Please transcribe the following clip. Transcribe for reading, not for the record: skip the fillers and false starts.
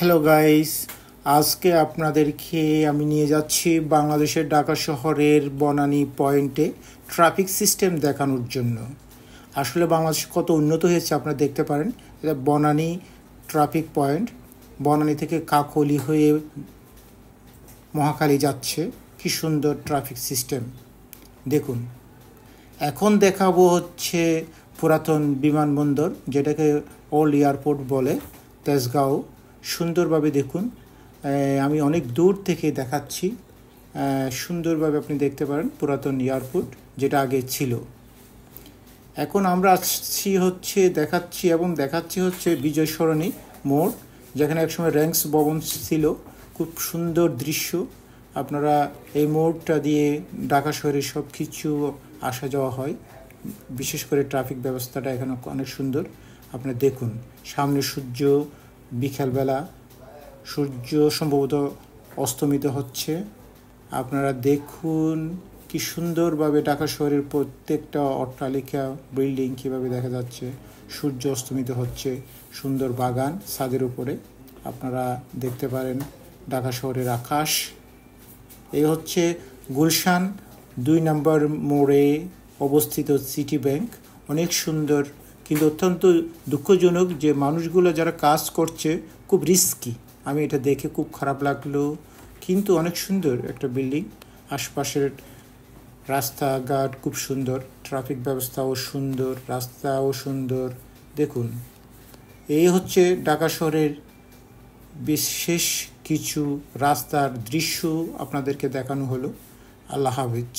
Hello guys, আজকে আপনাদেরকে আমি নিয়ে যাচ্ছি বাংলাদেশের ঢাকা শহরের বনানী পয়েন্টে ট্রাফিক সিস্টেম দেখানোর জন্য। আসলে বাংলাদেশ কত উন্নত হয়েছে আপনারা দেখতে পারেন। এটা বনানী ট্রাফিক পয়েন্ট, বনানী থেকে কাকলি হয়ে মহাখালী যাচ্ছে। কি সুন্দর ট্রাফিক সিস্টেম দেখুন। এখন দেখাবো হচ্ছে পুরাতন বিমানবন্দর, যেটাকে ওল্ড এয়ারপোর্ট বলে, তেজগাঁও। সুন্দরভাবে দেখুন, আমি অনেক দূর থেকে দেখাচ্ছি। সুন্দরভাবে আপনি দেখতে পারেন পুরাতন এয়ারপোর্ট যেটা আগে ছিল। এখন আমরা দেখাচ্ছি হচ্ছে বিজয় সরণি মোড়, যেখানে একসময় র্যাঙ্কস ভবন ছিল। খুব সুন্দর দৃশ্য। আপনারা এই মোড়টা দিয়ে ঢাকা শহরে সব কিছু আসা যাওয়া হয়, বিশেষ করে ট্রাফিক ব্যবস্থাটা এখানে অনেক সুন্দর। আপনারা দেখুন, সামনে সূর্য, বিকালবেলা সূর্য সম্ভবত অস্তমিত হচ্ছে। আপনারা দেখুন কি সুন্দরভাবে ঢাকা শহরের প্রত্যেকটা অট্টালিকা, বিল্ডিং কীভাবে দেখা যাচ্ছে। সূর্য অস্তমিত হচ্ছে, সুন্দর বাগান ছাদের উপরে আপনারা দেখতে পারেন ঢাকা শহরের আকাশ। এই হচ্ছে গুলশান 2 নম্বর মোড়ে অবস্থিত সিটি ব্যাংক। অনেক সুন্দর, কিন্তু অত্যন্ত দুঃখজনক যে মানুষগুলো যারা কাজ করছে খুব রিস্কি। আমি এটা দেখে খুব খারাপ লাগলো, কিন্তু অনেক সুন্দর একটা বিল্ডিং। আশপাশের রাস্তাঘাট খুব সুন্দর, ট্রাফিক ব্যবস্থাও সুন্দর, রাস্তাও সুন্দর। দেখুন, এই হচ্ছে ঢাকা শহরের বিশেষ কিছু রাস্তার দৃশ্য আপনাদেরকে দেখানো হলো। আল্লাহ হাফেজ।